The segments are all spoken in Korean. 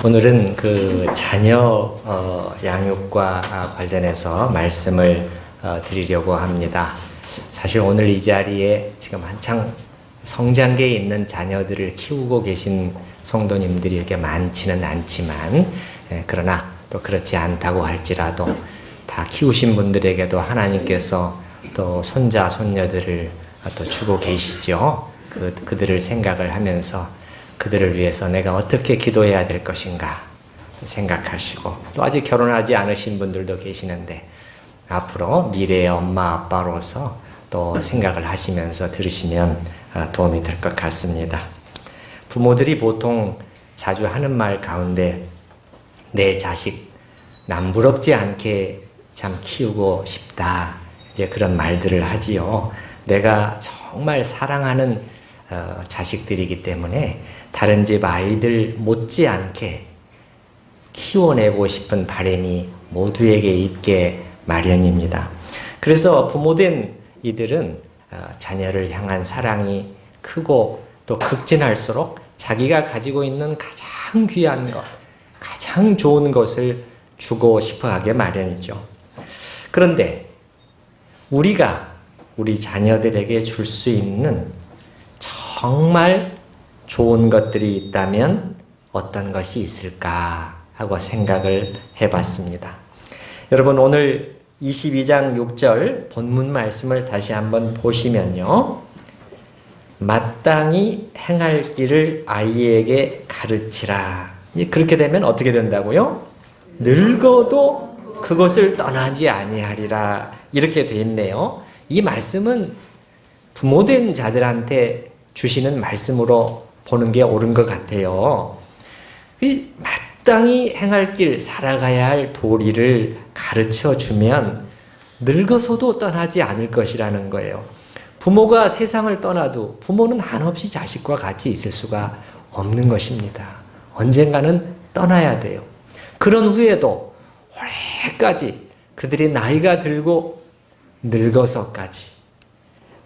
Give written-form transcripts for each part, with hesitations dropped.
오늘은 그 자녀 양육과 관련해서 말씀을 드리려고 합니다. 사실 오늘 이 자리에 지금 한창 성장기에 있는 자녀들을 키우고 계신 성도님들이 이렇게 많지는 않지만, 그러나 또 그렇지 않다고 할지라도 다 키우신 분들에게도 하나님께서 또 손자, 손녀들을 또 주고 계시죠. 그들을 생각을 하면서 그들을 위해서 내가 어떻게 기도해야 될 것인가 생각하시고, 또 아직 결혼하지 않으신 분들도 계시는데 앞으로 미래의 엄마 아빠로서 또 생각을 하시면서 들으시면 도움이 될 것 같습니다. 부모들이 보통 자주 하는 말 가운데 내 자식 남부럽지 않게 참 키우고 싶다, 이제 그런 말들을 하지요. 내가 정말 사랑하는 자식들이기 때문에 다른 집 아이들 못지않게 키워내고 싶은 바람이 모두에게 있게 마련입니다. 그래서 부모된 이들은 자녀를 향한 사랑이 크고 또 극진할수록 자기가 가지고 있는 가장 귀한 것, 가장 좋은 것을 주고 싶어 하게 마련이죠. 그런데 우리가 우리 자녀들에게 줄 수 있는 정말 좋은 것들이 있다면 어떤 것이 있을까 하고 생각을 해봤습니다. 여러분, 오늘 22장 6절 본문 말씀을 다시 한번 보시면요, 마땅히 행할 길을 아이에게 가르치라. 그렇게 되면 어떻게 된다고요? 늙어도 그것을 떠나지 아니하리라, 이렇게 돼 있네요. 이 말씀은 부모된 자들한테 주시는 말씀으로 보는 게 옳은 것 같아요. 마땅히 행할 길, 살아가야 할 도리를 가르쳐 주면 늙어서도 떠나지 않을 것이라는 거예요. 부모가 세상을 떠나도 부모는 한없이 자식과 같이 있을 수가 없는 것입니다. 언젠가는 떠나야 돼요. 그런 후에도 오래까지 그들이 나이가 들고 늙어서까지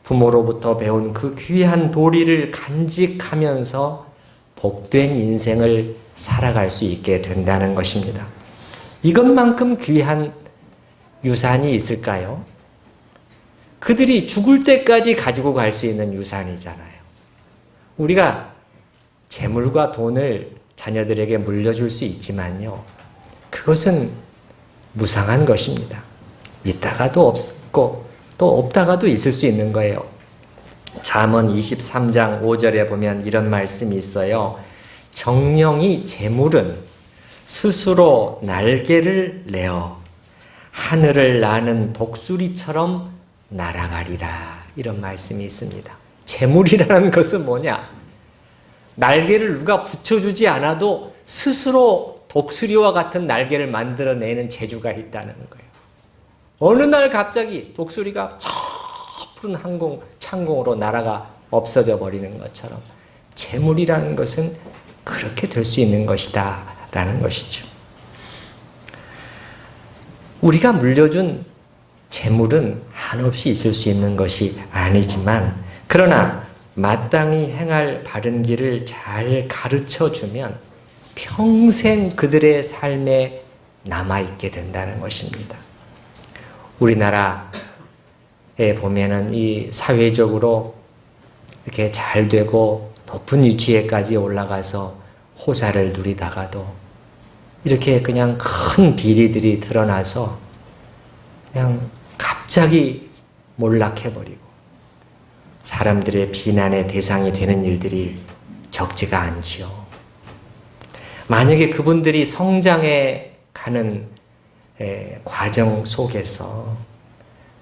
부모로부터 배운 그 귀한 도리를 간직하면서 복된 인생을 살아갈 수 있게 된다는 것입니다. 이것만큼 귀한 유산이 있을까요? 그들이 죽을 때까지 가지고 갈 수 있는 유산이잖아요. 우리가 재물과 돈을 자녀들에게 물려줄 수 있지만요, 그것은 무상한 것입니다. 있다가도 없고 또 없다가도 있을 수 있는 거예요. 잠언 23장 5절에 보면 이런 말씀이 있어요. 정령이 재물은 스스로 날개를 내어 하늘을 나는 독수리처럼 날아가리라, 이런 말씀이 있습니다. 재물이라는 것은 뭐냐? 날개를 누가 붙여주지 않아도 스스로 독수리와 같은 날개를 만들어내는 재주가 있다는 거예요. 어느 날 갑자기 독수리가 저 푸른 창공으로 날아가 없어져 버리는 것처럼 재물이라는 것은 그렇게 될 수 있는 것이다 라는 것이죠. 우리가 물려준 재물은 한없이 있을 수 있는 것이 아니지만, 그러나 마땅히 행할 바른 길을 잘 가르쳐주면 평생 그들의 삶에 남아있게 된다는 것입니다. 우리나라에 보면은 이 사회적으로 이렇게 잘 되고 높은 위치에까지 올라가서 호사를 누리다가도 이렇게 그냥 큰 비리들이 드러나서 그냥 갑자기 몰락해버리고 사람들의 비난의 대상이 되는 일들이 적지가 않지요. 만약에 그분들이 성장해 가는 과정 속에서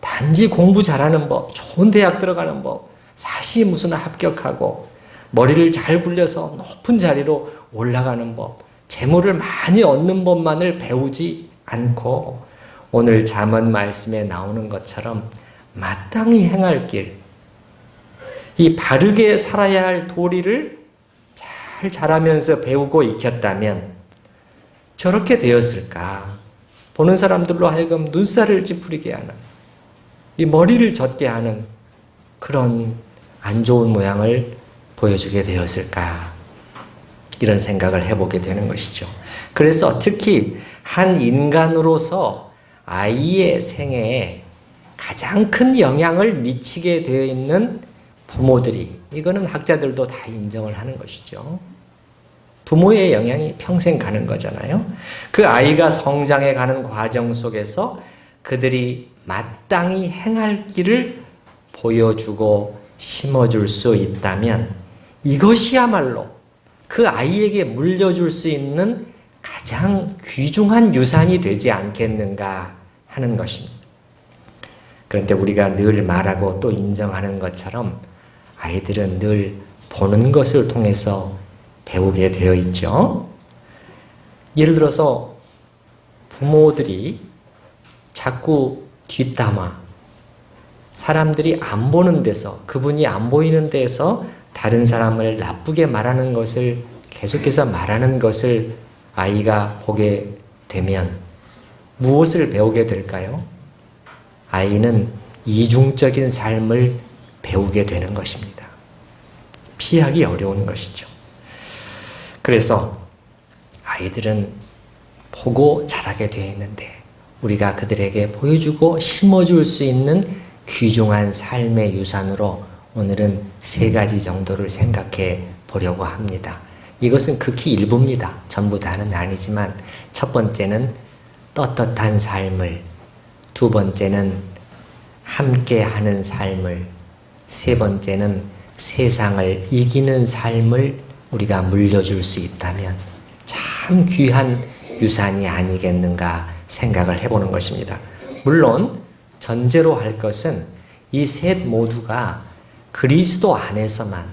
단지 공부 잘하는 법, 좋은 대학 들어가는 법, 사시 무슨 합격하고 머리를 잘 굴려서 높은 자리로 올라가는 법, 재물을 많이 얻는 법만을 배우지 않고 오늘 잠언 말씀에 나오는 것처럼 마땅히 행할 길, 이 바르게 살아야 할 도리를 잘 자라면서 배우고 익혔다면 저렇게 되었을까? 보는 사람들로 하여금 눈살을 찌푸리게 하는, 이 머리를 젖게 하는 그런 안 좋은 모양을 보여주게 되었을까? 이런 생각을 해보게 되는 것이죠. 그래서 특히 한 인간으로서 아이의 생애에 가장 큰 영향을 미치게 되어 있는 부모들이, 이거는 학자들도 다 인정을 하는 것이죠. 부모의 영향이 평생 가는 거잖아요. 그 아이가 성장해 가는 과정 속에서 그들이 마땅히 행할 길을 보여주고 심어줄 수 있다면 이것이야말로 그 아이에게 물려줄 수 있는 가장 귀중한 유산이 되지 않겠는가 하는 것입니다. 그런데 우리가 늘 말하고 또 인정하는 것처럼 아이들은 늘 보는 것을 통해서 배우게 되어 있죠. 예를 들어서 부모들이 자꾸 뒷담화, 사람들이 안 보는 데서, 그분이 안 보이는 데서 다른 사람을 나쁘게 말하는 것을 계속해서 말하는 것을 아이가 보게 되면 무엇을 배우게 될까요? 아이는 이중적인 삶을 배우게 되는 것입니다. 피하기 어려운 것이죠. 그래서 아이들은 보고 자라게 되어 있는데 우리가 그들에게 보여주고 심어줄 수 있는 귀중한 삶의 유산으로 오늘은 3가지 정도를 생각해 보려고 합니다. 이것은 극히 일부입니다. 전부 다는 아니지만 첫 번째는 떳떳한 삶을, 두 번째는 함께하는 삶을, 세 번째는 세상을 이기는 삶을 우리가 물려줄 수 있다면 참 귀한 유산이 아니겠는가 생각을 해보는 것입니다. 물론 전제로 할 것은 이 셋 모두가 그리스도 안에서만,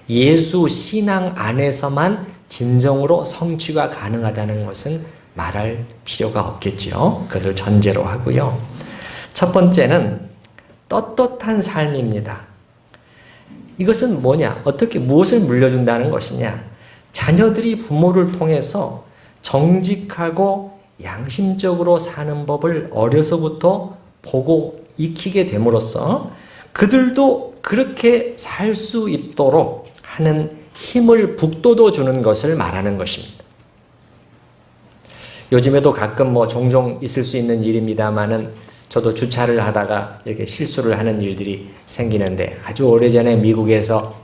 예수 신앙 안에서만 진정으로 성취가 가능하다는 것은 말할 필요가 없겠죠. 그것을 전제로 하고요. 첫 번째는 떳떳한 삶입니다. 이것은 뭐냐? 어떻게 무엇을 물려준다는 것이냐? 자녀들이 부모를 통해서 정직하고 양심적으로 사는 법을 어려서부터 보고 익히게 됨으로써 그들도 그렇게 살 수 있도록 하는 힘을 북돋워 주는 것을 말하는 것입니다. 요즘에도 가끔 종종 있을 수 있는 일입니다만은 저도 주차를 하다가 이렇게 실수를 하는 일들이 생기는데, 아주 오래전에 미국에서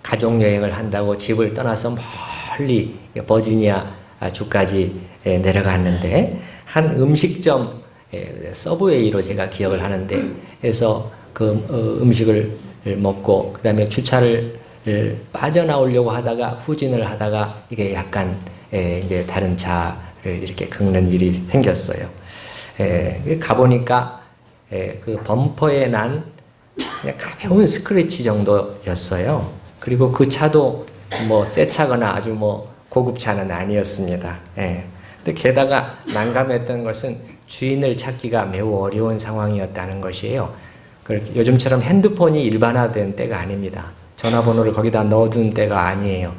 가족여행을 한다고 집을 떠나서 멀리 버지니아 주까지 내려갔는데 한 음식점, 서브웨이로 제가 기억을 하는데, 그래서 그 음식을 먹고 그 다음에 주차를 빠져나오려고 하다가 후진을 하다가 이게 약간 이제 다른 차를 이렇게 긁는 일이 생겼어요. 가보니까 그 범퍼에 난 그냥 가벼운 스크래치 정도였어요. 그리고 그 차도 새 차거나 아주 고급 차는 아니었습니다. 근데 게다가 난감했던 것은 주인을 찾기가 매우 어려운 상황이었다는 것이에요. 요즘처럼 핸드폰이 일반화된 때가 아닙니다. 전화번호를 거기다 넣어둔 때가 아니에요.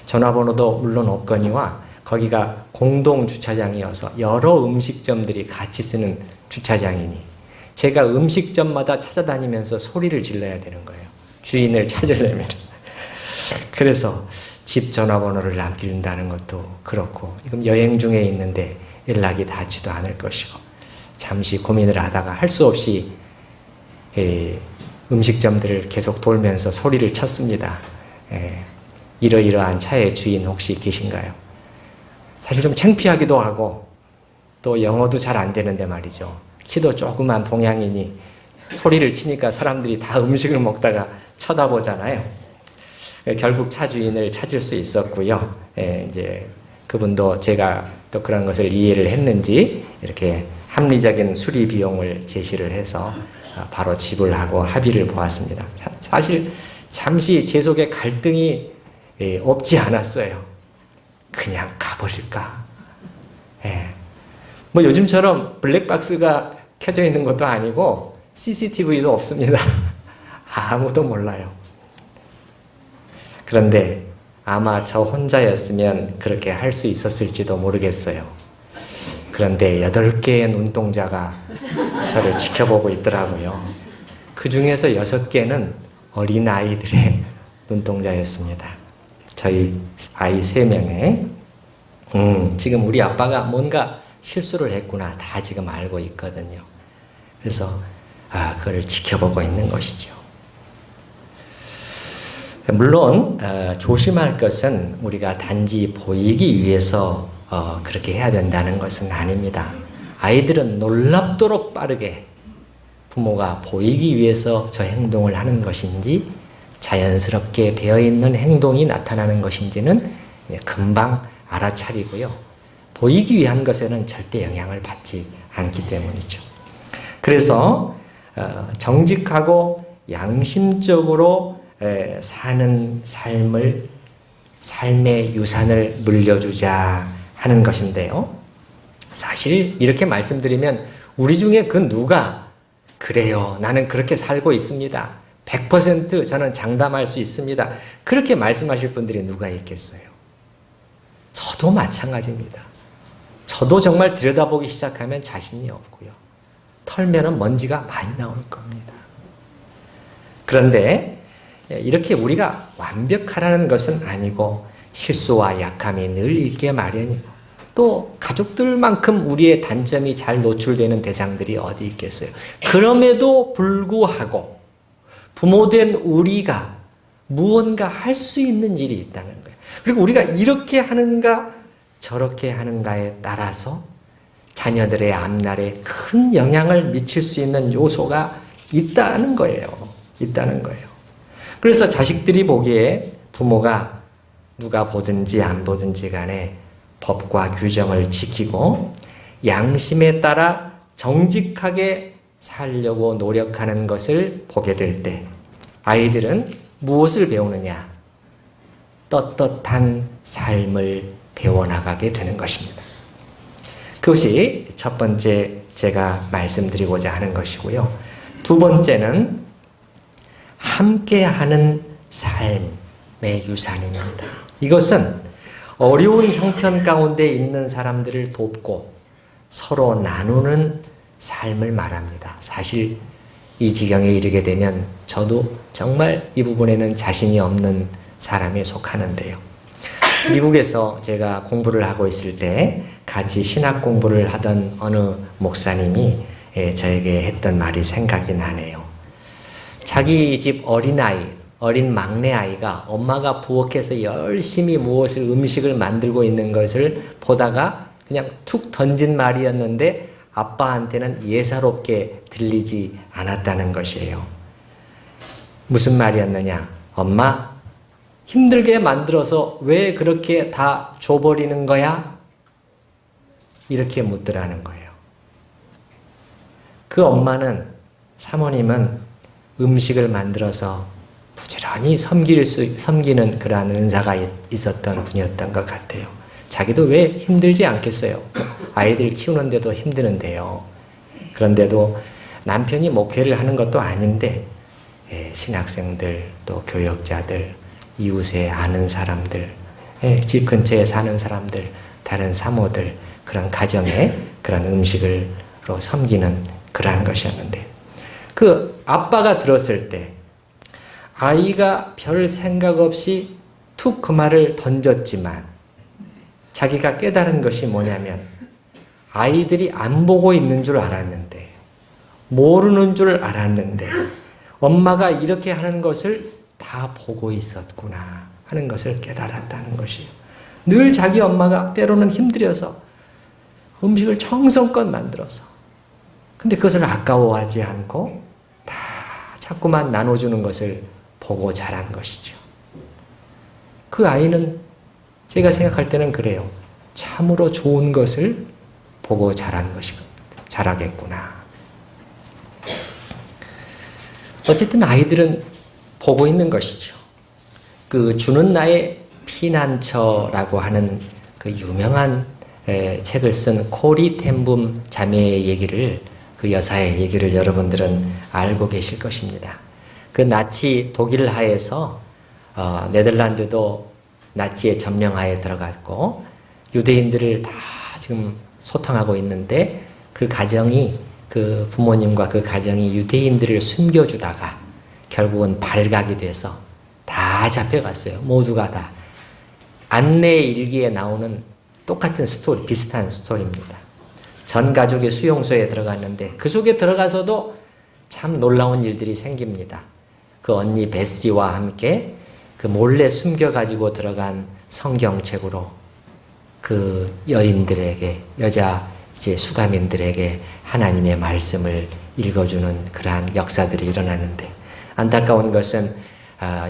전화번호도 물론 없거니와 거기가 공동 주차장이어서 여러 음식점들이 같이 쓰는 주차장이니 제가 음식점마다 찾아다니면서 소리를 질러야 되는 거예요. 주인을 찾으려면. 그래서 집 전화번호를 남긴다는 것도 그렇고, 지금 여행 중에 있는데 연락이 닿지도 않을 것이고, 잠시 고민을 하다가 할 수 없이 음식점들을 계속 돌면서 소리를 쳤습니다. 이러이러한 차의 주인 혹시 계신가요? 사실 좀 창피하기도 하고 또 영어도 잘 안 되는데 말이죠. 키도 조그만 동양인이 소리를 치니까 사람들이 다 음식을 먹다가 쳐다보잖아요. 결국 차 주인을 찾을 수 있었고요. 이제 그분도 제가 또 그런 것을 이해를 했는지 이렇게 합리적인 수리 비용을 제시를 해서 바로 지불하고 합의를 보았습니다. 사실 잠시 제 속에 갈등이 없지 않았어요. 그냥 가버릴까? 요즘처럼 블랙박스가 켜져 있는 것도 아니고 CCTV도 없습니다. 아무도 몰라요. 그런데 아마 저 혼자였으면 그렇게 할 수 있었을지도 모르겠어요. 그런데 8개의 눈동자가 저를 지켜보고 있더라고요. 그 중에서 6개는 어린아이들의 눈동자였습니다. 저희 아이 3명의. 지금 우리 아빠가 뭔가 실수를 했구나. 다 지금 알고 있거든요. 그래서 그걸 지켜보고 있는 것이죠. 물론 조심할 것은 우리가 단지 보이기 위해서 그렇게 해야 된다는 것은 아닙니다. 아이들은 놀랍도록 빠르게 부모가 보이기 위해서 저 행동을 하는 것인지 자연스럽게 배어있는 행동이 나타나는 것인지는 금방 알아차리고요. 보이기 위한 것에는 절대 영향을 받지 않기 때문이죠. 그래서 정직하고 양심적으로 사는 삶의 유산을 물려주자 하는 것인데요. 사실 이렇게 말씀드리면 우리 중에 그 누가 그래요, 나는 그렇게 살고 있습니다, 100% 저는 장담할 수 있습니다, 그렇게 말씀하실 분들이 누가 있겠어요? 저도 마찬가지입니다. 저도 정말 들여다보기 시작하면 자신이 없고요. 털면은 먼지가 많이 나올 겁니다. 그런데 이렇게 우리가 완벽하라는 것은 아니고 실수와 약함이 늘 있게 마련이고 또 가족들만큼 우리의 단점이 잘 노출되는 대상들이 어디 있겠어요. 그럼에도 불구하고 부모된 우리가 무언가 할 수 있는 일이 있다는 거예요. 그리고 우리가 이렇게 하는가 저렇게 하는가에 따라서 자녀들의 앞날에 큰 영향을 미칠 수 있는 요소가 있다는 거예요. 있다는 거예요. 그래서 자식들이 보기에 부모가 누가 보든지 안 보든지 간에 법과 규정을 지키고 양심에 따라 정직하게 살려고 노력하는 것을 보게 될 때 아이들은 무엇을 배우느냐? 떳떳한 삶을 배워나가게 되는 것입니다. 그것이 첫 번째 제가 말씀드리고자 하는 것이고요. 두 번째는 함께하는 삶의 유산입니다. 이것은 어려운 형편 가운데 있는 사람들을 돕고 서로 나누는 삶을 말합니다. 사실 이 지경에 이르게 되면 저도 정말 이 부분에는 자신이 없는 사람에 속하는데요. 미국에서 제가 공부를 하고 있을 때 같이 신학 공부를 하던 어느 목사님이 저에게 했던 말이 생각이 나네요. 자기 집 어린 막내 아이가 엄마가 부엌에서 열심히 무엇을 음식을 만들고 있는 것을 보다가 그냥 툭 던진 말이었는데 아빠한테는 예사롭게 들리지 않았다는 것이에요. 무슨 말이었느냐? 엄마, 힘들게 만들어서 왜 그렇게 다 줘버리는 거야? 이렇게 묻더라는 거예요. 그 엄마는, 사모님은 음식을 만들어서 부지런히 섬기는 그러한 은사가 있었던 분이었던 것 같아요. 자기도 왜 힘들지 않겠어요? 아이들 키우는데도 힘드는데요. 그런데도 남편이 목회를 하는 것도 아닌데 신학생들, 또 교역자들, 이웃에 아는 사람들, 집 근처에 사는 사람들, 다른 사모들, 그런 가정에 그런 음식으로 섬기는 그러한 것이었는데 그 아빠가 들었을 때 아이가 별 생각 없이 툭 그 말을 던졌지만 자기가 깨달은 것이 뭐냐면 아이들이 안 보고 있는 줄 알았는데, 모르는 줄 알았는데 엄마가 이렇게 하는 것을 다 보고 있었구나 하는 것을 깨달았다는 것이에요. 늘 자기 엄마가 때로는 힘들어서 음식을 정성껏 만들어서, 근데 그것을 아까워하지 않고 다 자꾸만 나눠주는 것을 보고 자란 것이죠. 그 아이는 제가 생각할 때는 그래요. 참으로 좋은 것을 보고 자라겠구나. 어쨌든 아이들은 보고 있는 것이죠. 그 주는 나의 피난처라고 하는 그 유명한 책을 쓴 코리 텐붐 자매의 얘기를, 그 여사의 얘기를 여러분들은 알고 계실 것입니다. 그 나치 독일 하에서 네덜란드도 나치의 점령하에 들어갔고 유대인들을 다 지금 소탕하고 있는데 그 가정이, 그 부모님과 그 가정이 유대인들을 숨겨주다가 결국은 발각이 돼서 다 잡혀갔어요. 모두가 다. 안내 일기에 나오는 똑같은 스토리, 비슷한 스토리입니다. 전 가족이 수용소에 들어갔는데 그 속에 들어가서도 참 놀라운 일들이 생깁니다. 그 언니 베시와 함께 그 몰래 숨겨가지고 들어간 성경책으로 그 여인들에게, 여자 이제 수감인들에게 하나님의 말씀을 읽어주는 그러한 역사들이 일어나는데, 안타까운 것은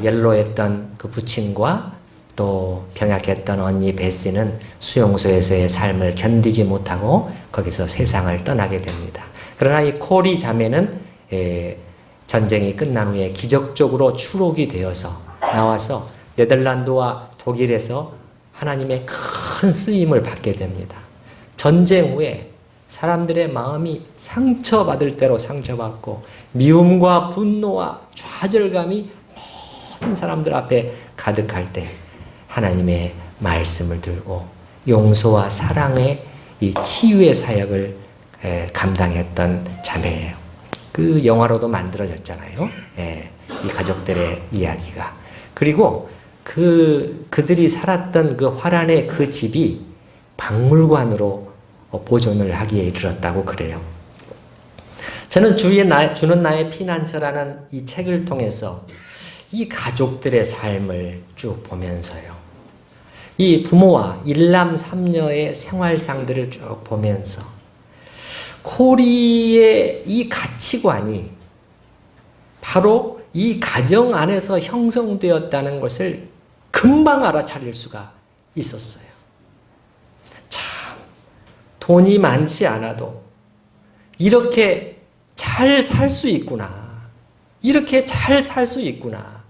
연로했던 그 부친과 또 병약했던 언니 베시는 수용소에서의 삶을 견디지 못하고 거기서 세상을 떠나게 됩니다. 그러나 이 코리 자매는 전쟁이 끝난 후에 기적적으로 추록이 되어서 나와서 네덜란드와 독일에서 하나님의 큰 쓰임을 받게 됩니다. 전쟁 후에 사람들의 마음이 상처받을 대로 상처받고 미움과 분노와 좌절감이 모든 사람들 앞에 가득할 때 하나님의 말씀을 들고 용서와 사랑의 이 치유의 사역을 감당했던 자매예요. 그 영화로도 만들어졌잖아요. 이 가족들의 이야기가. 그리고 그들이 살았던 그 화란의 그 집이 박물관으로 보존을 하기에 이르렀다고 그래요. 저는 주는 나의 피난처라는 이 책을 통해서 이 가족들의 삶을 쭉 보면서요, 이 부모와 일남 삼녀의 생활상들을 쭉 보면서 코리의 이 가치관이 바로 이 가정 안에서 형성되었다는 것을 금방 알아차릴 수가 있었어요. 참, 돈이 많지 않아도 이렇게 잘 살 수 있구나. 이렇게 잘 살 수 있구나.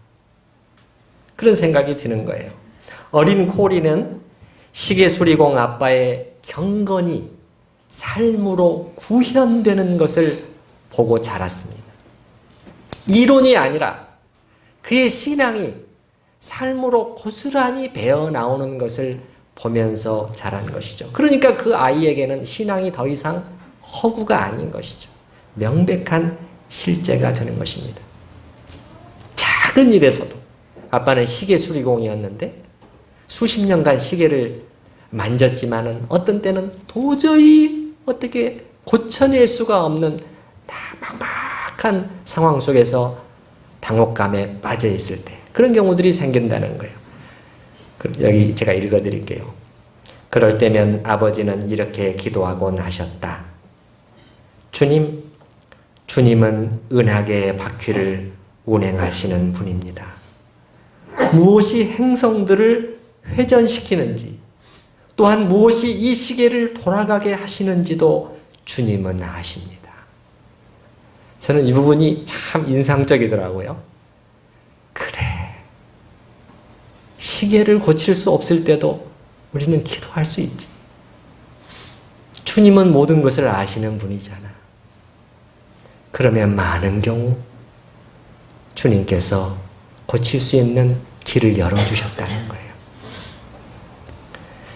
그런 생각이 드는 거예요. 어린 코리는 시계수리공 아빠의 경건이 삶으로 구현되는 것을 보고 자랐습니다. 이론이 아니라 그의 신앙이 삶으로 고스란히 배어 나오는 것을 보면서 자란 것이죠. 그러니까 그 아이에게는 신앙이 더 이상 허구가 아닌 것이죠. 명백한 실제가 되는 것입니다. 작은 일에서도 아빠는 시계 수리공이었는데 수십 년간 시계를 만졌지만은 어떤 때는 도저히 어떻게 고쳐낼 수가 없는 다 막막한 상황 속에서 당혹감에 빠져 있을 때 그런 경우들이 생긴다는 거예요. 여기 제가 읽어드릴게요. 그럴 때면 아버지는 이렇게 기도하곤 하셨다. 주님은 은하계의 바퀴를 운행하시는 분입니다. 무엇이 행성들을 회전시키는지, 또한 무엇이 이 시계를 돌아가게 하시는지도 주님은 아십니다. 저는 이 부분이 참 인상적이더라고요. 그래, 시계를 고칠 수 없을 때도 우리는 기도할 수 있지. 주님은 모든 것을 아시는 분이잖아. 그러면 많은 경우 주님께서 고칠 수 있는 길을 열어주셨다는 거예요.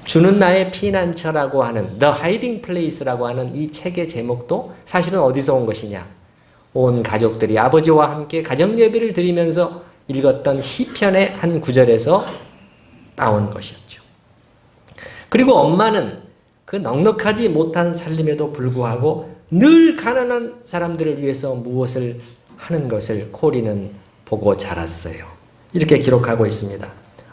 주는 나의 피난처라고 하는 The Hiding Place라고 하는 이 책의 제목도 사실은 어디서 온 것이냐? 온 가족들이 아버지와 함께 가정 예배를 드리면서 읽었던 시편의 한 구절에서 따온 것이었죠. 그리고 엄마는 그 넉넉하지 못한 살림에도 불구하고 늘 가난한 사람들을 위해서 무엇을 하는 것을 코리는 보고 자랐어요. 이렇게 기록하고 있습니다.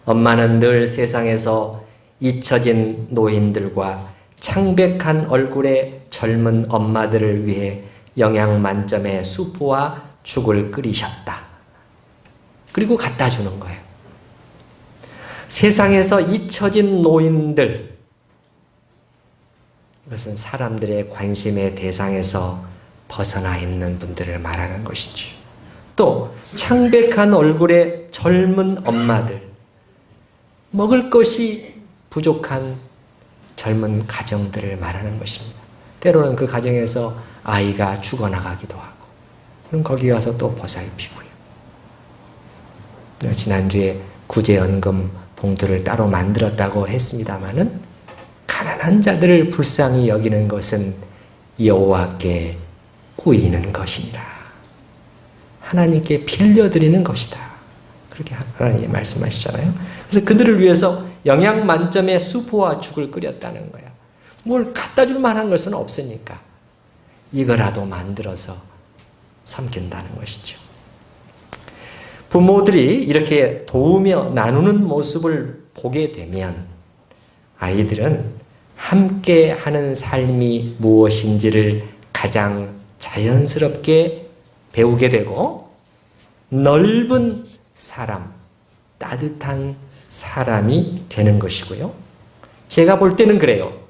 엄마는 늘 세상에서 잊혀진 노인들과 창백한 얼굴의 젊은 엄마들을 위해 영양 만점의 수프와 죽을 끓이셨다. 그리고 갖다 주는 거예요. 세상에서 잊혀진 노인들, 이것은 사람들의 관심의 대상에서 벗어나 있는 분들을 말하는 것이죠. 또 창백한 얼굴의 젊은 엄마들, 먹을 것이 부족한 젊은 가정들을 말하는 것입니다. 때로는 그 가정에서 아이가 죽어나가기도 하고, 그럼 거기 가서 또 보살피고요. 지난주에 구제연금 봉투를 따로 만들었다고 했습니다마는 가난한 자들을 불쌍히 여기는 것은 여호와께 꾸이는 것이니라. 하나님께 빌려드리는 것이다. 그렇게 하나님이 말씀하시잖아요. 그래서 그들을 위해서 영양 만점의 수프와 죽을 끓였다는 거야. 뭘 갖다 줄 만한 것은 없으니까 이거라도 만들어서 삼킨다는 것이죠. 부모들이 이렇게 도우며 나누는 모습을 보게 되면 아이들은 함께 하는 삶이 무엇인지를 가장 자연스럽게 배우게 되고 넓은 사람, 따뜻한 사람이 되는 것이고요. 제가 볼 때는 그래요.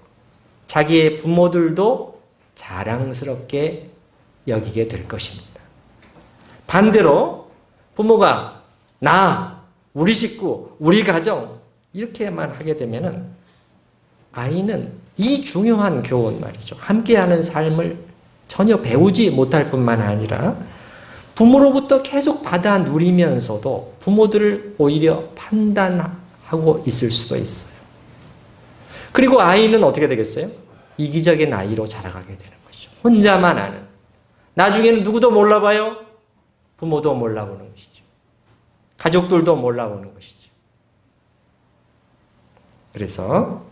자기의 부모들도 자랑스럽게 여기게 될 것입니다. 반대로 부모가 나, 우리 식구, 우리 가정 이렇게만 하게 되면은 아이는 이 중요한 교훈 말이죠. 함께하는 삶을 전혀 배우지 못할 뿐만 아니라 부모로부터 계속 받아 누리면서도 부모들을 오히려 판단하고 있을 수도 있어요. 그리고 아이는 어떻게 되겠어요? 이기적인 아이로 자라가게 되는 것이죠. 혼자만 아는. 나중에는 누구도 몰라봐요. 부모도 몰라보는 것이죠. 가족들도 몰라보는 것이죠. 그래서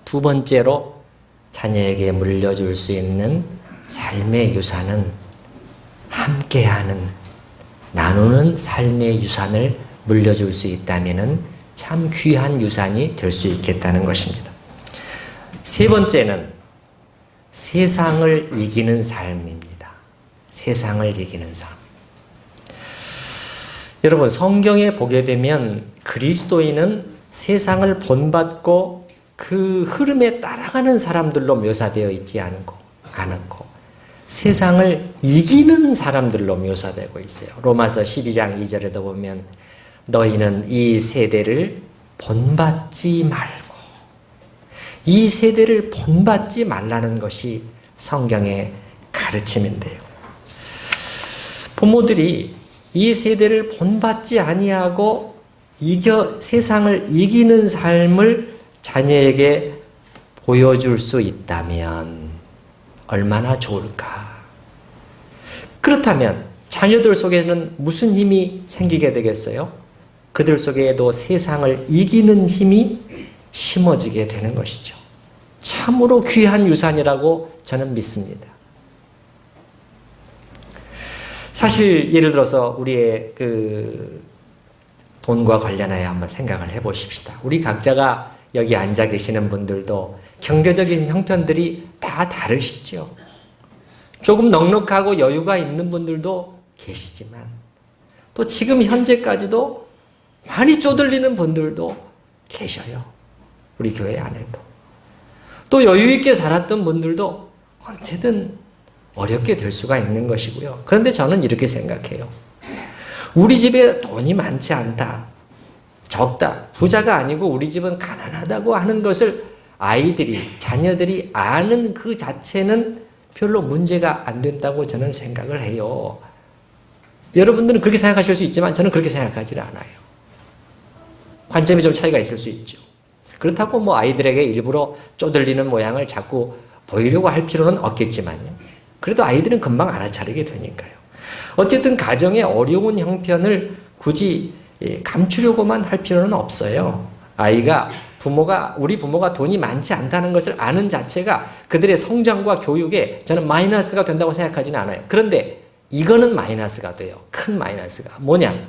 두 번째로 자녀에게 물려줄 수 있는 삶의 유산은 함께하는, 나누는 삶의 유산을 물려줄 수 있다면 참 귀한 유산이 될 수 있겠다는 것입니다. 세 번째는 세상을 이기는 삶입니다. 세상을 이기는 삶. 여러분, 성경에 보게 되면 그리스도인은 세상을 본받고 그 흐름에 따라가는 사람들로 묘사되어 있지 않고 세상을 이기는 사람들로 묘사되고 있어요. 로마서 12장 2절에도 보면 너희는 이 세대를 본받지 말고, 이 세대를 본받지 말라는 것이 성경의 가르침인데요. 부모들이 이 세대를 본받지 아니하고 세상을 이기는 삶을 자녀에게 보여줄 수 있다면 얼마나 좋을까? 그렇다면 자녀들 속에는 무슨 힘이 생기게 되겠어요? 그들 속에도 세상을 이기는 힘이 심어지게 되는 것이죠. 참으로 귀한 유산이라고 저는 믿습니다. 사실 예를 들어서 우리의 돈과 관련하여 한번 생각을 해보십시다. 우리 각자가 여기 앉아 계시는 분들도 경제적인 형편들이 다 다르시죠. 조금 넉넉하고 여유가 있는 분들도 계시지만 또 지금 현재까지도 많이 쪼들리는 분들도 계셔요. 우리 교회 안에도. 또 여유 있게 살았던 분들도 언제든 어렵게 될 수가 있는 것이고요. 그런데 저는 이렇게 생각해요. 우리 집에 돈이 많지 않다, 적다, 부자가 아니고 우리 집은 가난하다고 하는 것을 자녀들이 아는 그 자체는 별로 문제가 안 된다고 저는 생각을 해요. 여러분들은 그렇게 생각하실 수 있지만 저는 그렇게 생각하지 않아요. 관점이 좀 차이가 있을 수 있죠. 그렇다고 아이들에게 일부러 쪼들리는 모양을 자꾸 보이려고 할 필요는 없겠지만요. 그래도 아이들은 금방 알아차리게 되니까요. 어쨌든 가정의 어려운 형편을 굳이 감추려고만 할 필요는 없어요. 우리 부모가 돈이 많지 않다는 것을 아는 자체가 그들의 성장과 교육에 저는 마이너스가 된다고 생각하지는 않아요. 그런데 이거는 마이너스가 돼요. 큰 마이너스가. 뭐냐?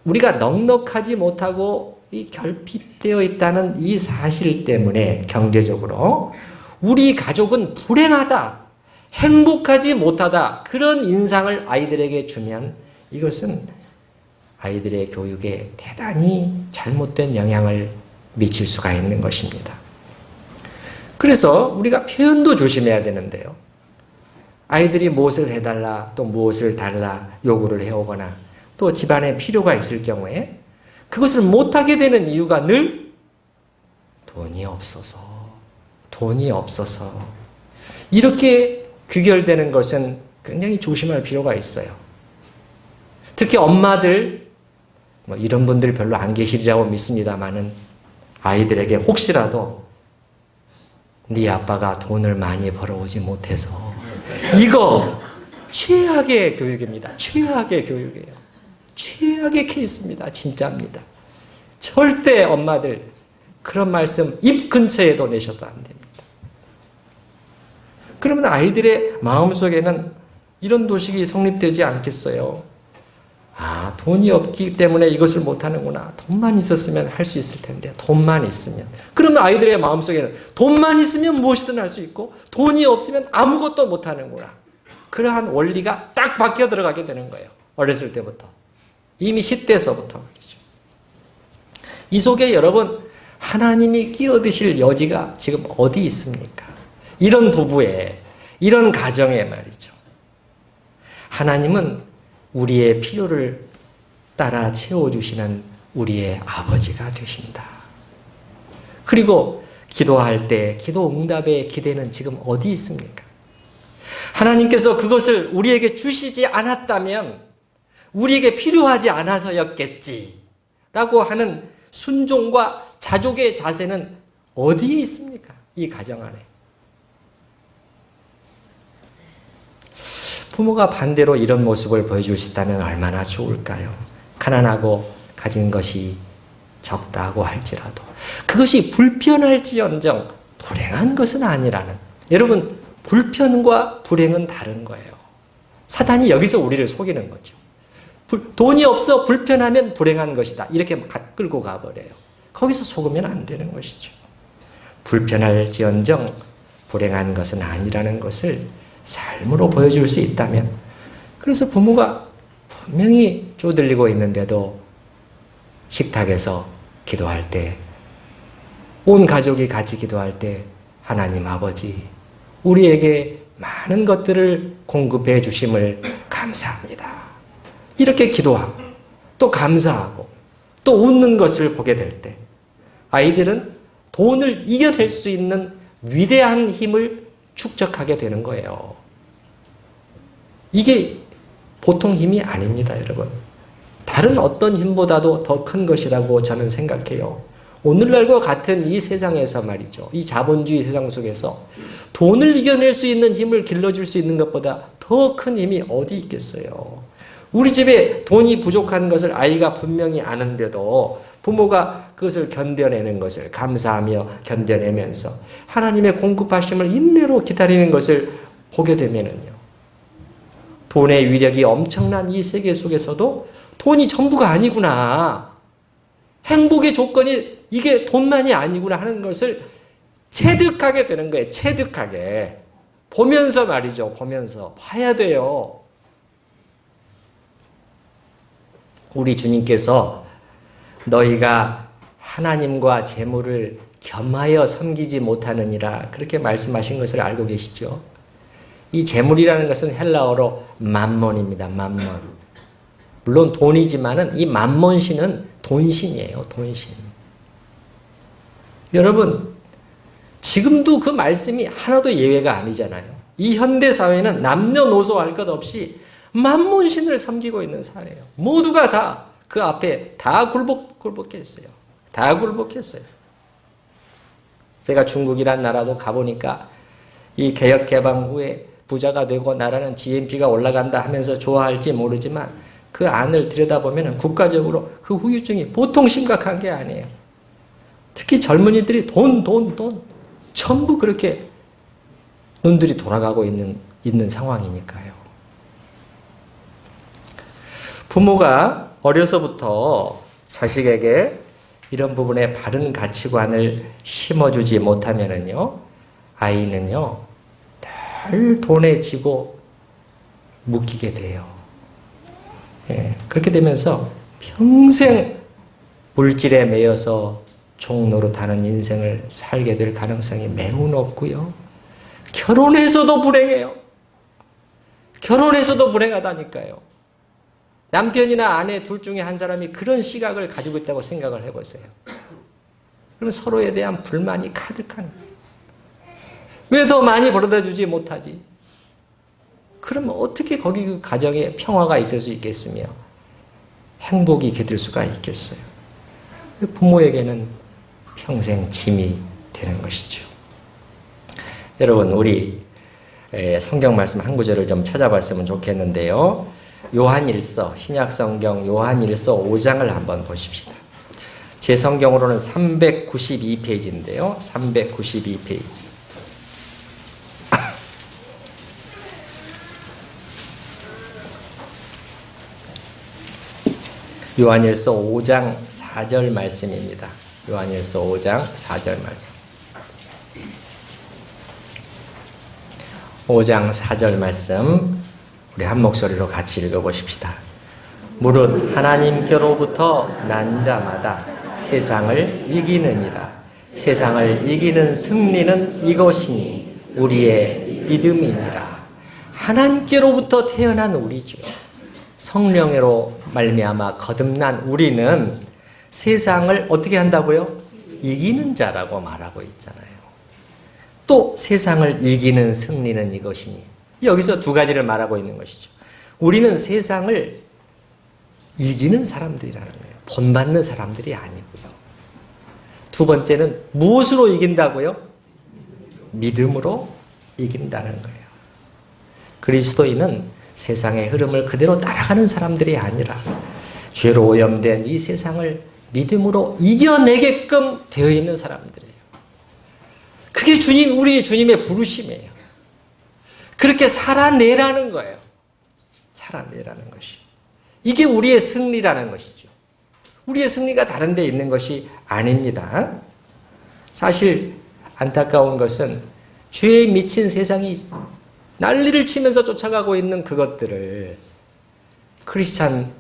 우리가 넉넉하지 못하고 결핍되어 있다는 이 사실 때문에 경제적으로 우리 가족은 불행하다, 행복하지 못하다, 그런 인상을 아이들에게 주면 이것은 아이들의 교육에 대단히 잘못된 영향을 미칠 수가 있는 것입니다. 그래서 우리가 표현도 조심해야 되는데요. 아이들이 무엇을 해달라, 또 무엇을 달라 요구를 해오거나 또 집안에 필요가 있을 경우에 그것을 못하게 되는 이유가 늘 돈이 없어서 이렇게 귀결되는 것은 굉장히 조심할 필요가 있어요. 특히 엄마들, 이런 분들 별로 안 계시리라고 믿습니다만은 아이들에게 혹시라도 네 아빠가 돈을 많이 벌어오지 못해서, 이거 최악의 교육입니다. 최악의 교육이에요. 최악의 케이스입니다. 진짜입니다. 절대 엄마들 그런 말씀 입 근처에도 내셔도 안 됩니다. 그러면 아이들의 마음속에는 이런 도식이 성립되지 않겠어요? 아, 돈이 없기 때문에 이것을 못하는구나. 돈만 있었으면 할 수 있을 텐데, 돈만 있으면. 그러면 아이들의 마음속에는 돈만 있으면 무엇이든 할 수 있고, 돈이 없으면 아무것도 못하는구나. 그러한 원리가 딱 바뀌어 들어가게 되는 거예요. 어렸을 때부터. 이미 10대에서부터 말이죠. 이 속에 여러분, 하나님이 끼어드실 여지가 지금 어디 있습니까? 이런 부부에, 이런 가정에 말이죠. 하나님은 우리의 필요를 따라 채워주시는 우리의 아버지가 되신다. 그리고 기도할 때 기도 응답의 기대는 지금 어디 있습니까? 하나님께서 그것을 우리에게 주시지 않았다면 우리에게 필요하지 않아서였겠지 라고 하는 순종과 자족의 자세는 어디에 있습니까? 이 가정 안에. 부모가 반대로 이런 모습을 보여줄 수 있다면 얼마나 좋을까요? 가난하고 가진 것이 적다고 할지라도 그것이 불편할지언정 불행한 것은 아니라는, 여러분 불편과 불행은 다른 거예요. 사단이 여기서 우리를 속이는 거죠. 돈이 없어 불편하면 불행한 것이다 이렇게 끌고 가버려요. 거기서 속으면 안 되는 것이죠. 불편할지언정 불행한 것은 아니라는 것을 삶으로 보여줄 수 있다면, 그래서 부모가 분명히 쪼들리고 있는데도 식탁에서 기도할 때, 온 가족이 같이 기도할 때 하나님 아버지 우리에게 많은 것들을 공급해 주심을 감사합니다. 이렇게 기도하고 또 감사하고 또 웃는 것을 보게 될 때 아이들은 돈을 이겨낼 수 있는 위대한 힘을 축적하게 되는 거예요. 이게 보통 힘이 아닙니다, 여러분. 다른 어떤 힘보다도 더 큰 것이라고 저는 생각해요. 오늘날과 같은 이 세상에서 말이죠. 이 자본주의 세상 속에서 돈을 이겨낼 수 있는 힘을 길러줄 수 있는 것보다 더 큰 힘이 어디 있겠어요. 우리 집에 돈이 부족한 것을 아이가 분명히 아는데도 부모가 그것을 견뎌내는 것을 감사하며 견뎌내면서 하나님의 공급하심을 인내로 기다리는 것을 보게 되면은요, 돈의 위력이 엄청난 이 세계 속에서도 돈이 전부가 아니구나, 행복의 조건이 이게 돈만이 아니구나 하는 것을 체득하게 되는 거예요. 체득하게. 보면서 말이죠. 보면서 봐야 돼요. 우리 주님께서 너희가 하나님과 재물을 겸하여 섬기지 못하느니라 그렇게 말씀하신 것을 알고 계시죠? 이 재물이라는 것은 헬라어로 맘몬입니다. 맘몬. 물론 돈이지만은 이 맘몬신은 돈신이에요. 돈신. 여러분, 지금도 그 말씀이 하나도 예외가 아니잖아요. 이 현대 사회는 남녀노소 할 것 없이 맘몬신을 섬기고 있는 사회예요. 모두가 다 그 앞에 다 굴복했어요. 다 굴복했어요. 제가 중국이란 나라도 가보니까 이 개혁 개방 후에 부자가 되고 나라는 GNP가 올라간다 하면서 좋아할지 모르지만 그 안을 들여다보면 국가적으로 그 후유증이 보통 심각한 게 아니에요. 특히 젊은이들이 돈 전부 그렇게 눈들이 돌아가고 있는 상황이니까요. 부모가 어려서부터 자식에게 이런 부분에 바른 가치관을 심어주지 못하면은요, 아이는요, 늘 돈에 지고 묶이게 돼요. 예, 그렇게 되면서 평생 물질에 매여서 종노릇하는 인생을 살게 될 가능성이 매우 높고요. 결혼해서도 불행해요. 결혼해서도 불행하다니까요. 남편이나 아내 둘 중에 한 사람이 그런 시각을 가지고 있다고 생각을 해보세요. 그럼 서로에 대한 불만이 가득한, 왜 더 많이 벌어다 주지 못하지? 그러면 어떻게 거기 그 가정에 평화가 있을 수 있겠으며 행복이 깃들 수가 있겠어요? 부모에게는 평생 짐이 되는 것이죠. 여러분, 우리 성경 말씀 한 구절을 좀 찾아봤으면 좋겠는데요. 요한일서, 신약성경 요한일서 5장을 한번 보십시다. 제 성경으로는 392페이지인데요. 392페이지. 요한일서 5장 4절 말씀입니다. 요한일서 5장 4절 말씀. 5장 4절 말씀 우리 한 목소리로 같이 읽어보십시다. 무릇 하나님께로부터 난 자마다 세상을 이기느니라. 세상을 이기는 승리는 이것이니 우리의 믿음이니라. 하나님께로부터 태어난 우리죠. 성령으로 말미암아 거듭난 우리는 세상을 어떻게 한다고요? 이기는 자라고 말하고 있잖아요. 또 세상을 이기는 승리는 이것이니, 여기서 두 가지를 말하고 있는 것이죠. 우리는 세상을 이기는 사람들이라는 거예요. 본받는 사람들이 아니고요. 두 번째는 무엇으로 이긴다고요? 믿음으로 이긴다는 거예요. 그리스도인은 세상의 흐름을 그대로 따라가는 사람들이 아니라 죄로 오염된 이 세상을 믿음으로 이겨내게끔 되어 있는 사람들이에요. 그게 우리 주님의 부르심이에요. 그렇게 살아내라는 거예요. 살아내라는 것이. 이게 우리의 승리라는 것이죠. 우리의 승리가 다른 데 있는 것이 아닙니다. 사실 안타까운 것은 죄에 미친 세상이 난리를 치면서 쫓아가고 있는 그것들을 크리스찬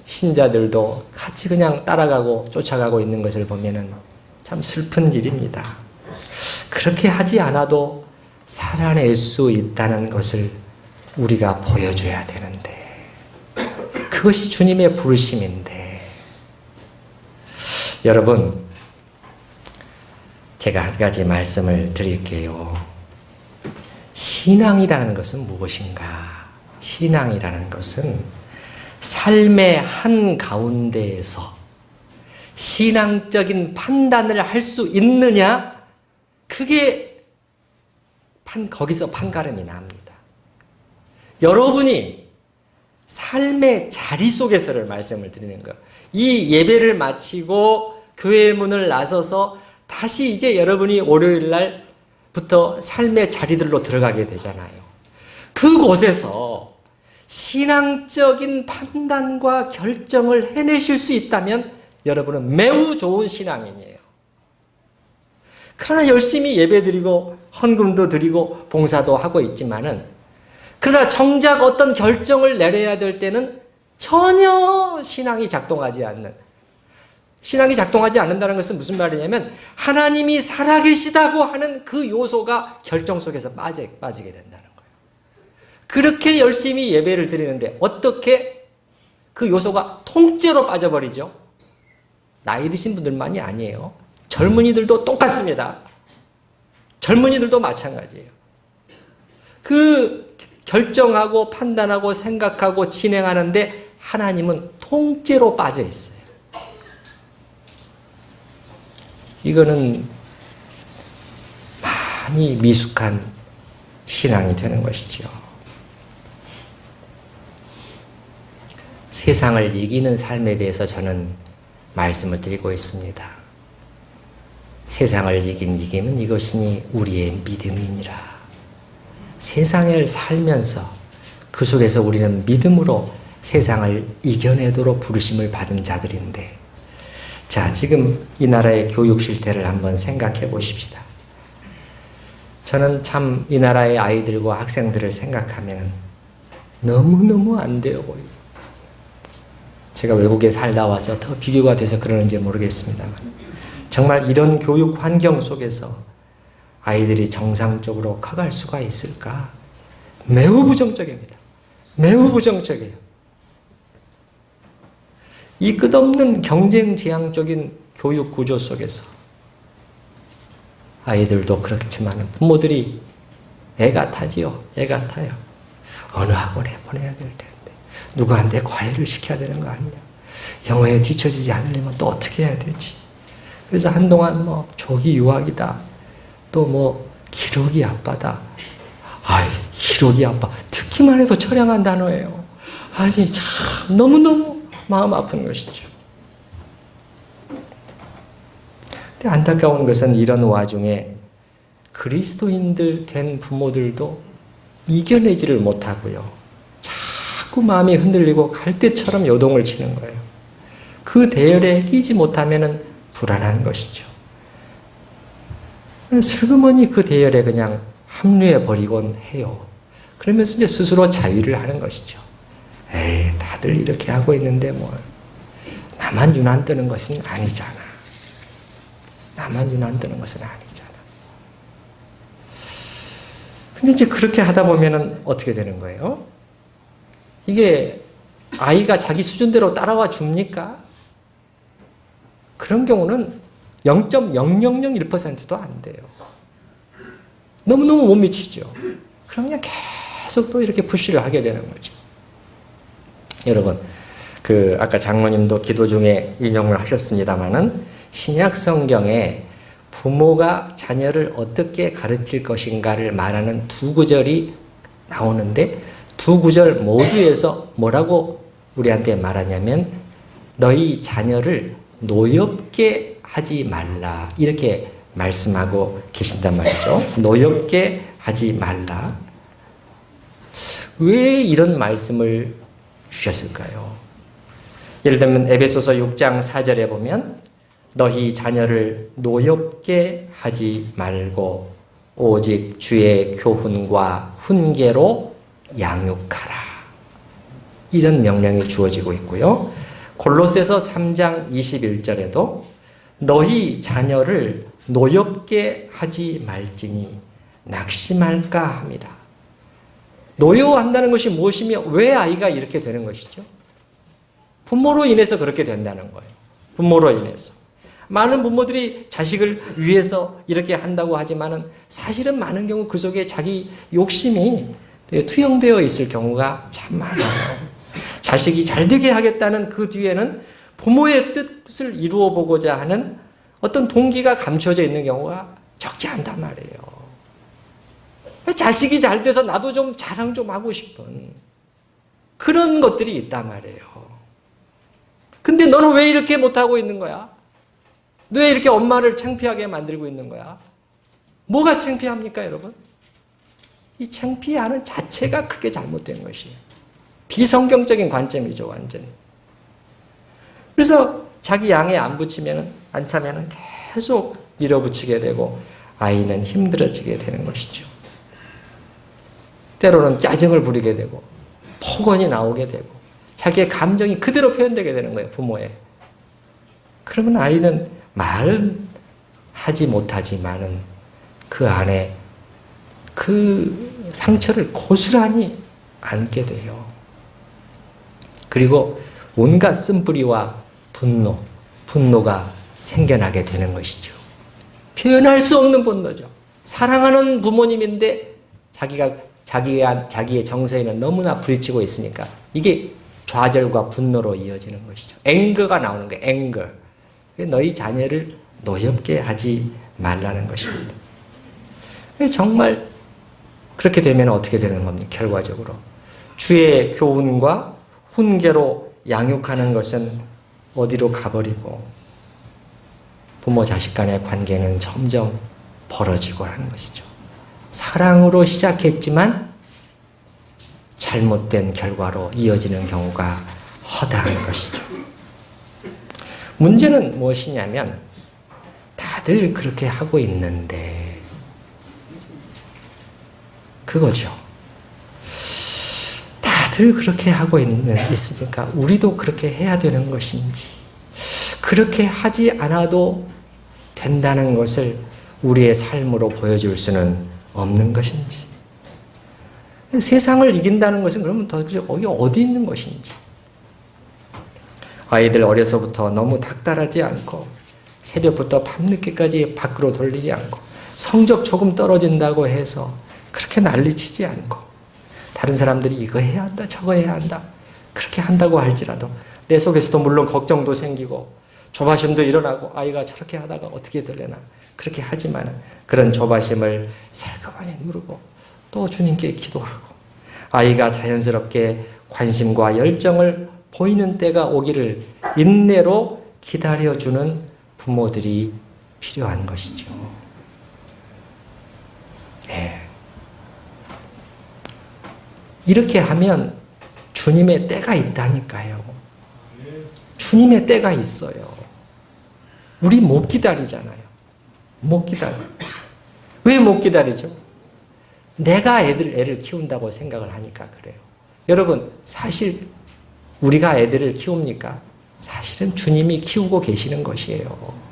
신자들도 같이 그냥 따라가고 쫓아가고 있는 것을 보면은 참 슬픈 일입니다. 그렇게 하지 않아도 살아낼 수 있다는 것을 우리가 보여줘야 되는데, 그것이 주님의 부르심인데, 여러분, 제가 한 가지 말씀을 드릴게요. 신앙이라는 것은 무엇인가? 신앙이라는 것은 삶의 한가운데에서 신앙적인 판단을 할 수 있느냐? 그게 거기서 판가름이 납니다. 여러분이 삶의 자리 속에서를 말씀을 드리는 거예요. 이 예배를 마치고 교회 문을 나서서 다시 이제 여러분이 월요일 날부터 삶의 자리들로 들어가게 되잖아요. 그곳에서 신앙적인 판단과 결정을 해내실 수 있다면 여러분은 매우 좋은 신앙인이에요. 그러나 열심히 예배드리고 헌금도 드리고 봉사도 하고 있지만은, 그러나 정작 어떤 결정을 내려야 될 때는 전혀 신앙이 작동하지 않는다는 것은 무슨 말이냐면 하나님이 살아계시다고 하는 그 요소가 결정 속에서 빠지게 된다는 거예요. 그렇게 열심히 예배를 드리는데 어떻게 그 요소가 통째로 빠져버리죠? 나이 드신 분들만이 아니에요. 젊은이들도 똑같습니다. 젊은이들도 마찬가지예요. 그 결정하고 판단하고 생각하고 진행하는데 하나님은 통째로 빠져 있어요. 이거는 많이 미숙한 신앙이 되는 것이죠. 세상을 이기는 삶에 대해서 저는 말씀을 드리고 있습니다. 세상을 이김은 이것이니 우리의 믿음이니라. 세상을 살면서 그 속에서 우리는 믿음으로 세상을 이겨내도록 부르심을 받은 자들인데, 자, 지금 이 나라의 교육 실태를 한번 생각해 보십시다. 저는 참 이 나라의 아이들과 학생들을 생각하면 너무너무 안 되어 보여요. 제가 외국에 살다 와서 더 비교가 돼서 그러는지 모르겠습니다만, 정말 이런 교육 환경 속에서 아이들이 정상적으로 커갈 수가 있을까? 매우 부정적입니다. 매우 부정적이에요. 이 끝없는 경쟁 지향적인 교육 구조 속에서 아이들도 그렇지만 부모들이 애가 타지요. 애가 타요. 어느 학원에 보내야 될 텐데, 누구한테 과외를 시켜야 되는 거 아니냐. 영어에 뒤처지지 않으려면 또 어떻게 해야 되지. 그래서 한동안 조기 유학이다. 또 기록이 아빠다. 아이, 기록이 아빠. 듣기만 해도 처량한 단어예요. 아니, 참 너무너무 마음 아픈 것이죠. 근데 안타까운 것은 이런 와중에 그리스도인들 된 부모들도 이겨내지를 못하고요. 자꾸 마음이 흔들리고 갈대처럼 요동을 치는 거예요. 그 대열에 끼지 못하면 불안한 것이죠. 슬그머니 그 대열에 그냥 합류해 버리곤 해요. 그러면서 이제 스스로 자위를 하는 것이죠. 에이, 다들 이렇게 하고 있는데 뭐 나만 유난 뜨는 것은 아니잖아. 나만 유난 뜨는 것은 아니잖아. 근데 이제 그렇게 하다 보면은 어떻게 되는 거예요? 이게 아이가 자기 수준대로 따라와 줍니까? 그런 경우는 0.0001%도 안 돼요. 너무너무 못 미치죠. 그럼 그냥 계속 또 이렇게 푸시를 하게 되는 거죠. 여러분, 아까 장로님도 기도 중에 인용을 하셨습니다만은 신약 성경에 부모가 자녀를 어떻게 가르칠 것인가를 말하는 두 구절이 나오는데 두 구절 모두에서 뭐라고 우리한테 말하냐면 너희 자녀를 노엽게 하지 말라 이렇게 말씀하고 계신단 말이죠. 노엽게 하지 말라. 왜 이런 말씀을 주셨을까요? 예를 들면 에베소서 6장 4절에 보면 너희 자녀를 노엽게 하지 말고 오직 주의 교훈과 훈계로 양육하라. 이런 명령이 주어지고 있고요. 골로새서 3장 21절에도 너희 자녀를 노엽게 하지 말지니 낙심할까 합니다. 노여워한다는 것이 무엇이며 왜 아이가 이렇게 되는 것이죠? 부모로 인해서 그렇게 된다는 거예요. 부모로 인해서. 많은 부모들이 자식을 위해서 이렇게 한다고 하지만은 사실은 많은 경우 그 속에 자기 욕심이 투영되어 있을 경우가 참 많아요. 자식이 잘 되게 하겠다는 그 뒤에는 부모의 뜻을 이루어 보고자 하는 어떤 동기가 감춰져 있는 경우가 적지 않단 말이에요. 자식이 잘 돼서 나도 좀 자랑 좀 하고 싶은 그런 것들이 있단 말이에요. 근데 너는 왜 이렇게 못하고 있는 거야? 왜 이렇게 엄마를 창피하게 만들고 있는 거야? 뭐가 창피합니까, 여러분? 이 창피하는 자체가 크게 잘못된 것이에요. 비성경적인 관점이죠, 완전히. 그래서 자기 양에 안 차면 계속 밀어붙이게 되고 아이는 힘들어지게 되는 것이죠. 때로는 짜증을 부리게 되고 폭언이 나오게 되고 자기의 감정이 그대로 표현되게 되는 거예요, 부모에. 그러면 아이는 말은 하지 못하지만은 그 안에 그 상처를 고스란히 안게 돼요. 그리고 온갖 쓴뿌리와 분노가 생겨나게 되는 것이죠. 표현할 수 없는 분노죠. 사랑하는 부모님인데 자기의 정서에는 너무나 부딪히고 있으니까 이게 좌절과 분노로 이어지는 것이죠. 앵거가 나오는 거예요. 앵거. 너희 자녀를 노엽게 하지 말라는 것입니다. 정말 그렇게 되면 어떻게 되는 겁니까? 결과적으로. 주의 교훈과 훈계로 양육하는 것은 어디로 가버리고 부모 자식 간의 관계는 점점 벌어지고 하는 것이죠. 사랑으로 시작했지만 잘못된 결과로 이어지는 경우가 허다한 것이죠. 문제는 무엇이냐면 다들 그렇게 하고 있는데 그거죠. 다들 그렇게 하고 있으니까 우리도 그렇게 해야 되는 것인지 그렇게 하지 않아도 된다는 것을 우리의 삶으로 보여줄 수는 없는 것인지 세상을 이긴다는 것은 그러면 도대체 거기 어디 있는 것인지 아이들 어려서부터 너무 닥달하지 않고 새벽부터 밤늦게까지 밖으로 돌리지 않고 성적 조금 떨어진다고 해서 그렇게 난리치지 않고 다른 사람들이 이거 해야 한다 저거 해야 한다 그렇게 한다고 할지라도 내 속에서도 물론 걱정도 생기고 조바심도 일어나고 아이가 저렇게 하다가 어떻게 되려나 그렇게 하지만 그런 조바심을 살가만히 누르고 또 주님께 기도하고 아이가 자연스럽게 관심과 열정을 보이는 때가 오기를 인내로 기다려주는 부모들이 필요한 것이죠. 네. 이렇게 하면 주님의 때가 있다니까요. 주님의 때가 있어요. 우리 못 기다리잖아요. 못 기다려. 왜 못 기다리죠? 내가 애를 키운다고 생각을 하니까 그래요. 여러분, 사실 우리가 애들을 키웁니까? 사실은 주님이 키우고 계시는 것이에요.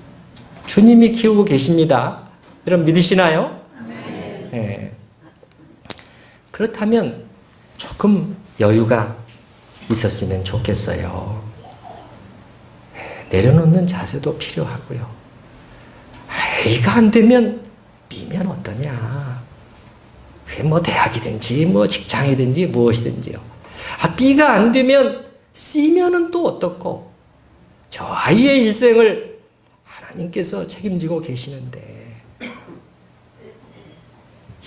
주님이 키우고 계십니다. 여러분 믿으시나요? 네. 그렇다면 조금 여유가 있었으면 좋겠어요. 내려놓는 자세도 필요하고요. A가 안 되면 B면 어떠냐? 그게 뭐 대학이든지 뭐 직장이든지 무엇이든지요. B가 안 되면 C면은 또 어떻고? 저 아이의 일생을 하나님께서 책임지고 계시는데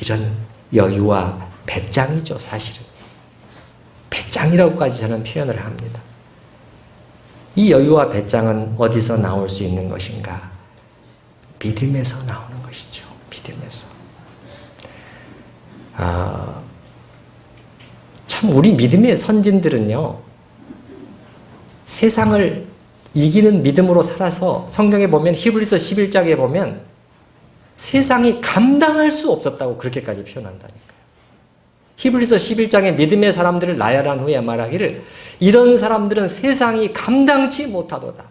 이런 여유와 배짱이죠, 사실은. 배짱이라고까지 저는 표현을 합니다. 이 여유와 배짱은 어디서 나올 수 있는 것인가? 믿음에서 나오는 것이죠. 믿음에서. 참 우리 믿음의 선진들은요, 세상을 이기는 믿음으로 살아서 성경에 보면 히브리서 11장에 보면 세상이 감당할 수 없었다고 그렇게까지 표현한다니까요. 히브리서 11장에 믿음의 사람들을 나열한 후에 말하기를 이런 사람들은 세상이 감당치 못하도다.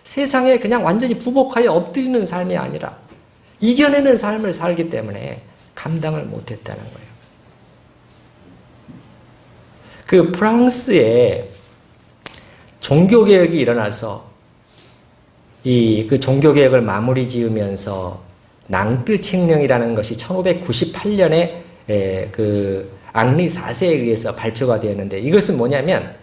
세상에 그냥 완전히 부복하여 엎드리는 삶이 아니라 이겨내는 삶을 살기 때문에 감당을 못했다는 거예요. 그 프랑스에 종교개혁이 일어나서 그 종교개혁을 마무리 지으면서 낭뜨칙령이라는 것이 1598년에 그 앙리 4세에 의해서 발표가 되었는데 이것은 뭐냐면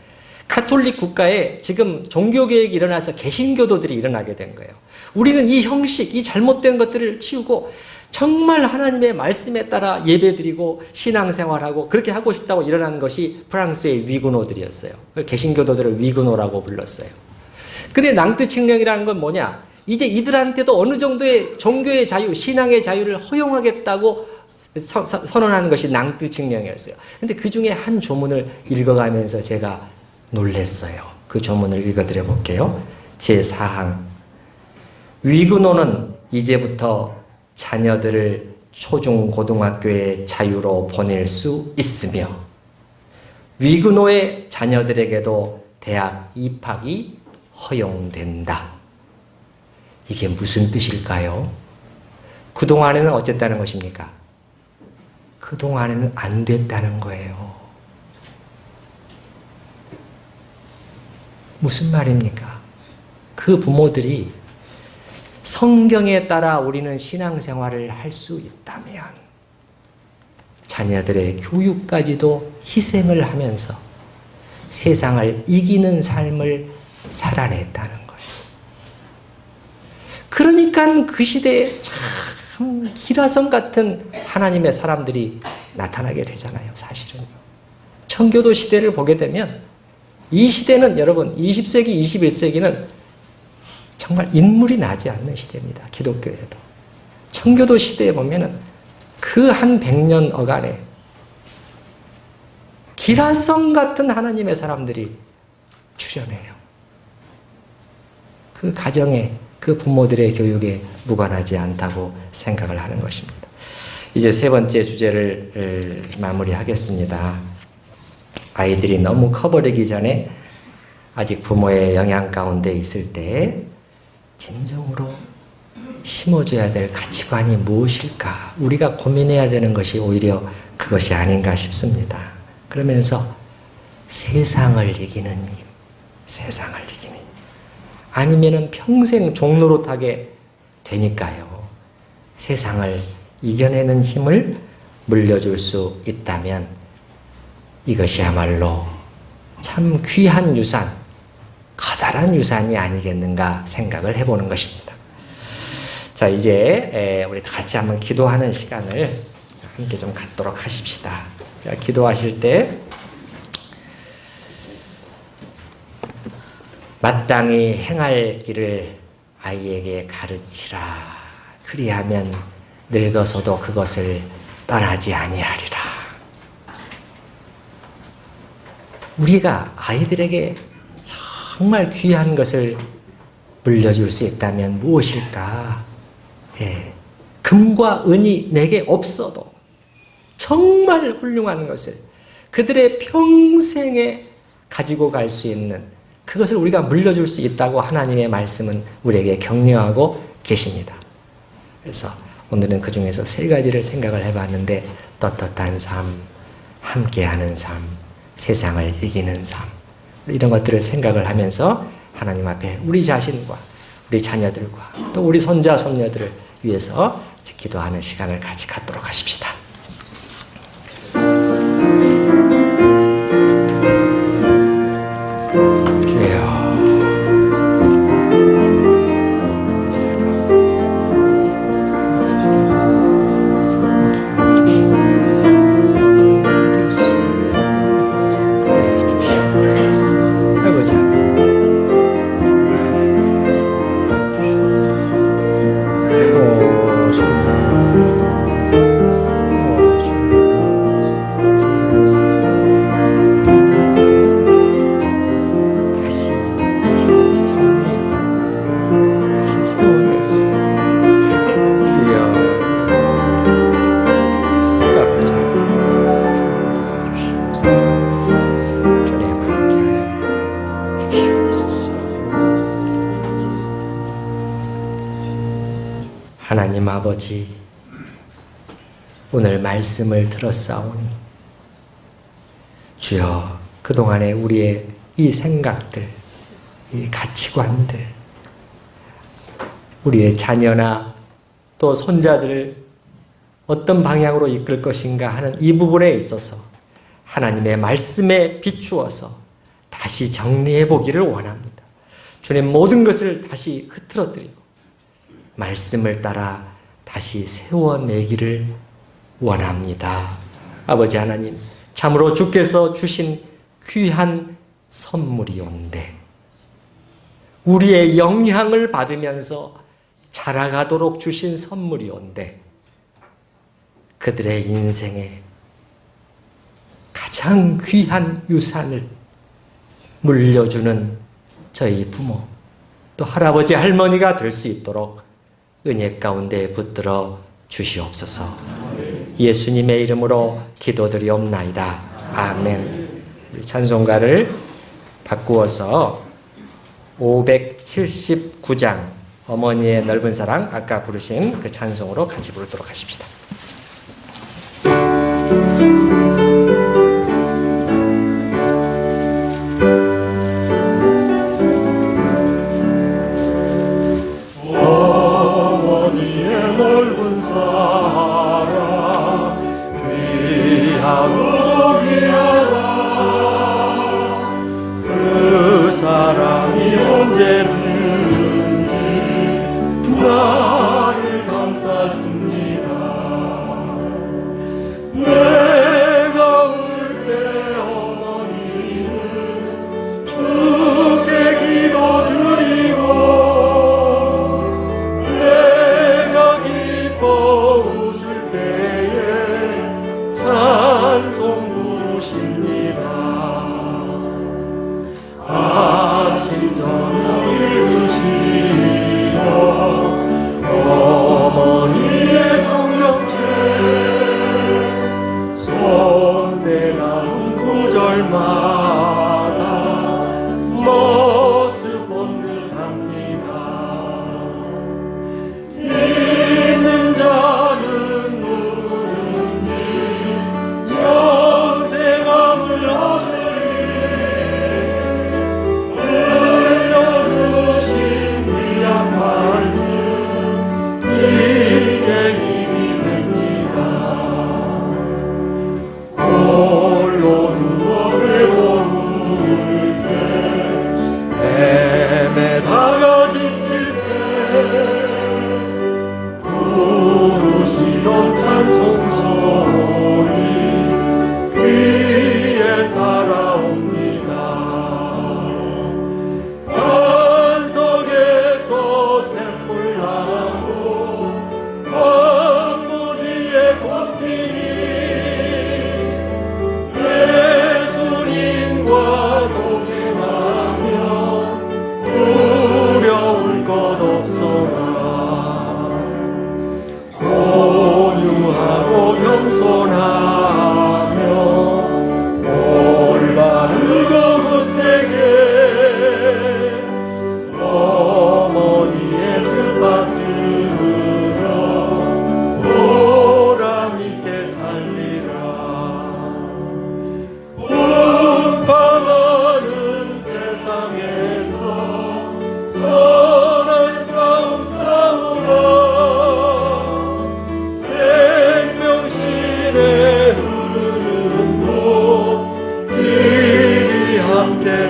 카톨릭 국가에 지금 종교개혁이 일어나서 개신교도들이 일어나게 된 거예요. 우리는 이 형식, 이 잘못된 것들을 치우고 정말 하나님의 말씀에 따라 예배드리고 신앙생활하고 그렇게 하고 싶다고 일어난 것이 프랑스의 위구노들이었어요. 개신교도들을 위구노라고 불렀어요. 근데 낭뜨칙령이라는 건 뭐냐? 이제 이들한테도 어느 정도의 종교의 자유, 신앙의 자유를 허용하겠다고 선언하는 것이 낭뜨칙령이었어요. 근데 그 중에 한 조문을 읽어가면서 제가 놀랬어요. 그 조문을 읽어드려 볼게요. 제4항. 위구노는 이제부터 자녀들을 초중고등학교의 자유로 보낼 수 있으며 위구노의 자녀들에게도 대학 입학이 허용된다. 이게 무슨 뜻일까요? 그동안에는 어쨌다는 것입니까? 그동안에는 안 됐다는 거예요. 무슨 말입니까? 그 부모들이 성경에 따라 우리는 신앙생활을 할 수 있다면 자녀들의 교육까지도 희생을 하면서 세상을 이기는 삶을 살아냈다는 거예요. 그러니까 그 시대에 참 기라성 같은 하나님의 사람들이 나타나게 되잖아요. 사실은. 청교도 시대를 보게 되면 이 시대는 여러분 20세기, 21세기는 정말 인물이 나지 않는 시대입니다. 기독교에도. 청교도 시대에 보면은 그 한 100년 어간에 기라성 같은 하나님의 사람들이 출현해요. 그 가정에, 그 부모들의 교육에 무관하지 않다고 생각을 하는 것입니다. 이제 세 번째 주제를 마무리하겠습니다. 아이들이 너무 커버리기 전에 아직 부모의 영향 가운데 있을 때 진정으로 심어줘야 될 가치관이 무엇일까? 우리가 고민해야 되는 것이 오히려 그것이 아닌가 싶습니다. 그러면서 세상을 이기는 힘, 세상을 이기는 힘. 아니면은 평생 종노릇하게 되니까요. 세상을 이겨내는 힘을 물려줄 수 있다면 이것이야말로 참 귀한 유산, 커다란 유산이 아니겠는가 생각을 해보는 것입니다. 자, 이제 우리 같이 한번 기도하는 시간을 함께 좀 갖도록 하십시다. 기도하실 때 마땅히 행할 길을 아이에게 가르치라. 그리하면 늙어서도 그것을 떠나지 아니하리라. 우리가 아이들에게 정말 귀한 것을 물려줄 수 있다면 무엇일까? 예, 금과 은이 내게 없어도 정말 훌륭한 것을 그들의 평생에 가지고 갈 수 있는 그것을 우리가 물려줄 수 있다고 하나님의 말씀은 우리에게 격려하고 계십니다. 그래서 오늘은 그 중에서 세 가지를 생각을 해봤는데, 떳떳한 삶, 함께하는 삶, 세상을 이기는 삶, 이런 것들을 생각을 하면서 하나님 앞에 우리 자신과 우리 자녀들과 또 우리 손자 손녀들을 위해서 기도하는 시간을 같이 갖도록 하십시다. 하나님 아버지, 오늘 말씀을 들었사오니 주여, 그동안에 우리의 이 생각들, 이 가치관들, 우리의 자녀나 또 손자들을 어떤 방향으로 이끌 것인가 하는 이 부분에 있어서 하나님의 말씀에 비추어서 다시 정리해 보기를 원합니다. 주님, 모든 것을 다시 흐트러뜨리고 말씀을 따라 다시 세워내기를 원합니다. 아버지 하나님, 참으로 주께서 주신 귀한 선물이온데 우리의 영향을 받으면서 자라가도록 주신 선물이온데 그들의 인생에 가장 귀한 유산을 물려주는 저희 부모 또 할아버지 할머니가 될 수 있도록 은혜 가운데 붙들어 주시옵소서. 예수님의 이름으로 기도드리옵나이다. 아멘. 찬송가를 바꾸어서 579장 어머니의 넓은 사랑, 아까 부르신 그 찬송으로 같이 부르도록 하십시다. 사랑이 언제든지 나를 감싸줍니다.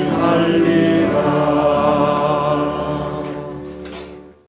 살리라.